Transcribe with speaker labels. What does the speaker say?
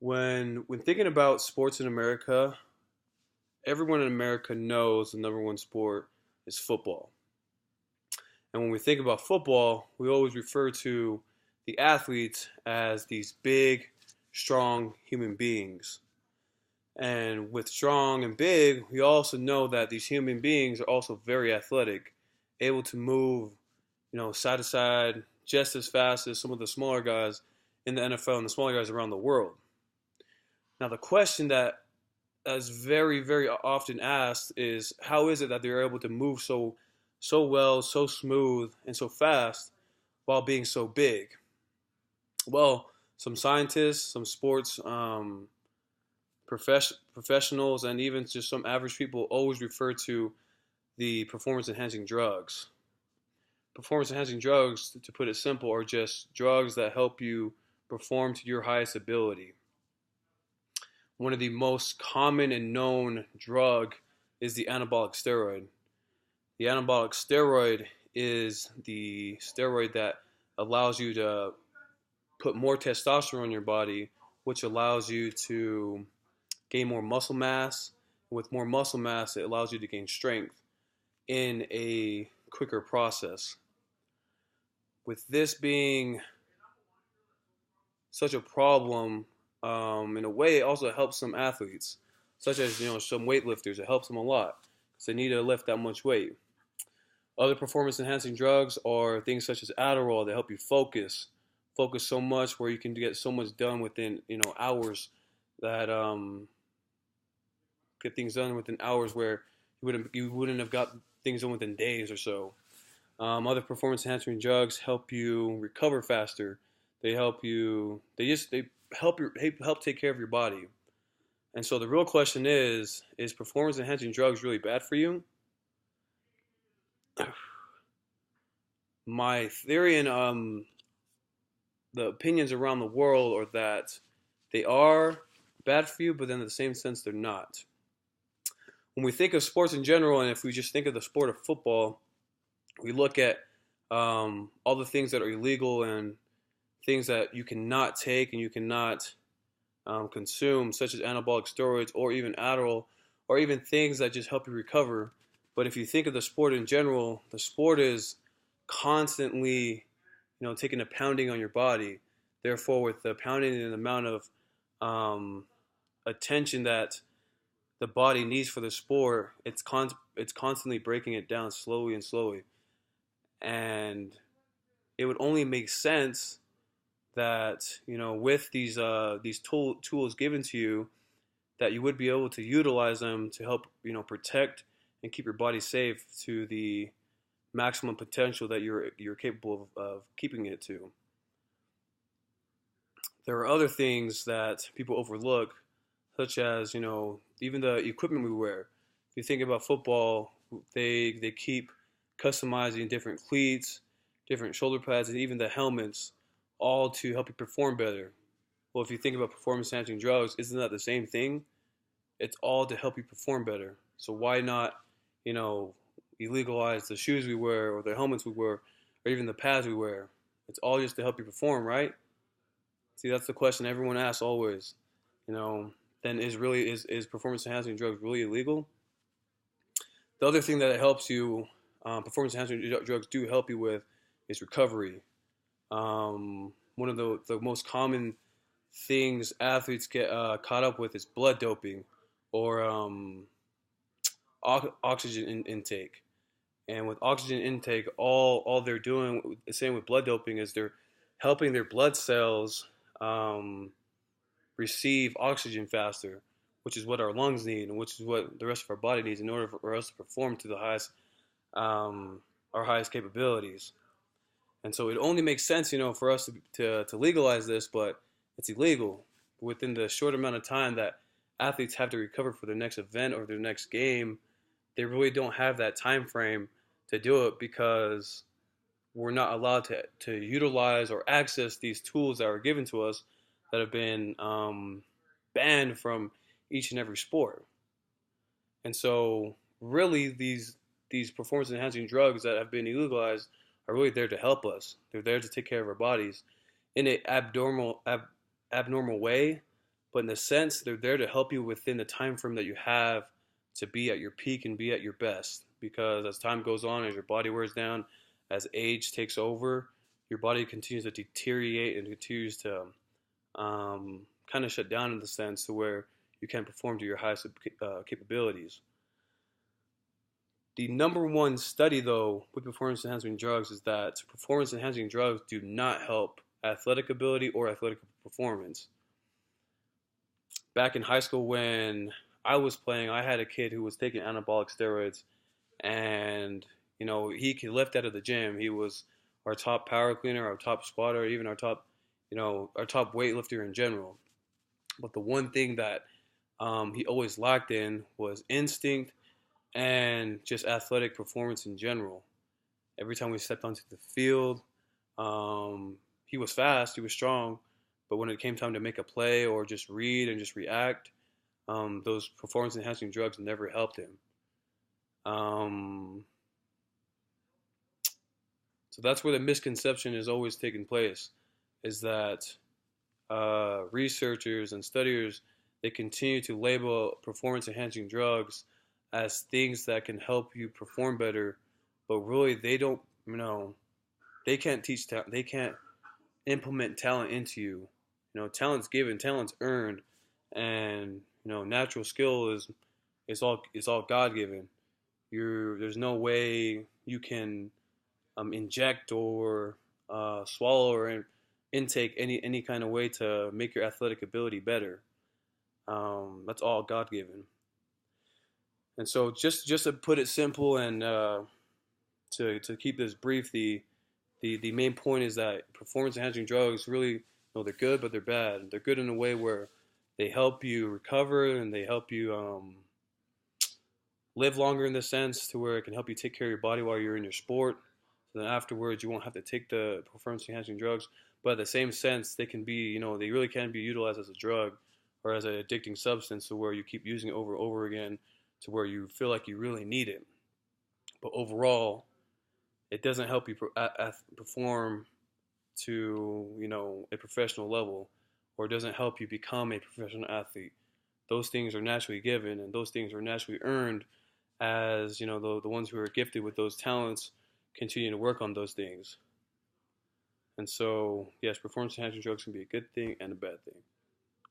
Speaker 1: When thinking about sports in America, everyone in America knows the number one sport is football. And when we think about football, we always refer to the athletes as these big, strong human beings. And with strong and big, we also know that these human beings are also very athletic, able to move, side to side just as fast as some of the smaller guys in the NFL and the smaller guys around the world. Now, the question that is very, very often asked is how is it that they're able to move so well, so smooth, and so fast while being so big? Well, some scientists, some sports professionals, and even just some average people always refer to the performance enhancing drugs. Performance enhancing drugs, to put it simple, are just drugs that help you perform to your highest ability. One of the most common and known drug is the anabolic steroid. The anabolic steroid is the steroid that allows you to put more testosterone in your body, which allows you to gain more muscle mass. With more muscle mass, it allows you to gain strength in a quicker process. With this being such a problem, in a way, it also helps some athletes, such as some weightlifters. It helps them a lot because they need to lift that much weight. Other performance-enhancing drugs are things such as Adderall that help you focus so much where you can get so much done within hours that get things done within hours where you wouldn't have got things done within days or so. Other performance-enhancing drugs help you recover faster. They help you. They help take care of your body. And so the real question is performance enhancing drugs really bad for you? My theory and the opinions around the world are that they are bad for you, but then in the same sense they're not. When we think of sports in general, and if we just think of the sport of football, we look at all the things that are illegal and things that you cannot take and you cannot consume, such as anabolic steroids or even Adderall, or even things that just help you recover. But if you think of the sport in general, the sport is constantly, taking a pounding on your body. Therefore, with the pounding and the amount of attention that the body needs for the sport, it's constantly breaking it down slowly and slowly. And it would only make sense that with these tools given to you, that you would be able to utilize them to help protect and keep your body safe to the maximum potential that you're capable of keeping it to. There are other things that people overlook, such as even the equipment we wear. If you think about football, they keep customizing different cleats, different shoulder pads, and even the helmets, all to help you perform better. Well, if you think about performance enhancing drugs, isn't that the same thing? It's all to help you perform better. So why not, illegalize the shoes we wear or the helmets we wear or even the pads we wear? It's all just to help you perform, right? See, that's the question everyone asks always. Then is performance enhancing drugs really illegal? The other thing that it helps you, performance enhancing drugs do help you with, is recovery. One of the most common things athletes get caught up with is blood doping or oxygen intake. And with oxygen intake, all they're doing, the same with blood doping, is they're helping their blood cells receive oxygen faster, which is what our lungs need and which is what the rest of our body needs in order for us to perform to the highest, our highest capabilities. And so it only makes sense, for us to legalize this, but it's illegal. Within the short amount of time that athletes have to recover for their next event or their next game, they really don't have that time frame to do it because we're not allowed to utilize or access these tools that are given to us that have been banned from each and every sport. And so really these performance enhancing drugs that have been illegalized are really there to help us. They're there to take care of our bodies in an abnormal way, but in a sense, they're there to help you within the time frame that you have to be at your peak and be at your best. Because as time goes on, as your body wears down, as age takes over, your body continues to deteriorate and continues to kind of shut down in the sense to where you can't perform to your highest capabilities. The number one study, though, with performance enhancing drugs is that performance enhancing drugs do not help athletic ability or athletic performance. Back in high school, when I was playing, I had a kid who was taking anabolic steroids, and he could lift out of the gym. He was our top power cleaner, our top squatter, even our top weightlifter in general. But the one thing that he always lacked in was instinct and just athletic performance in general. Every time we stepped onto the field, he was fast, he was strong, but when it came time to make a play or just read and just react, those performance enhancing drugs never helped him. So that's where the misconception is always taking place, is that researchers and studiers, they continue to label performance enhancing drugs as things that can help you perform better, but really they don't, they can't teach talent, they can't implement talent into you. Talent's given, talent's earned, and natural skill is all God given. There's no way you can inject or swallow or intake any kind of way to make your athletic ability better. That's all God given. And so just to put it simple and to keep this brief, the main point is that performance enhancing drugs really, they're good, but they're bad. They're good in a way where they help you recover and they help you live longer in the sense to where it can help you take care of your body while you're in your sport. So then afterwards, you won't have to take the performance enhancing drugs. But at the same sense, they can be, they really can be utilized as a drug or as an addicting substance to where you keep using it over and over again to where you feel like you really need it. But overall, it doesn't help you perform to, a professional level, or it doesn't help you become a professional athlete. Those things are naturally given, and those things are naturally earned as, the ones who are gifted with those talents continue to work on those things. And so, yes, performance enhancing drugs can be a good thing and a bad thing.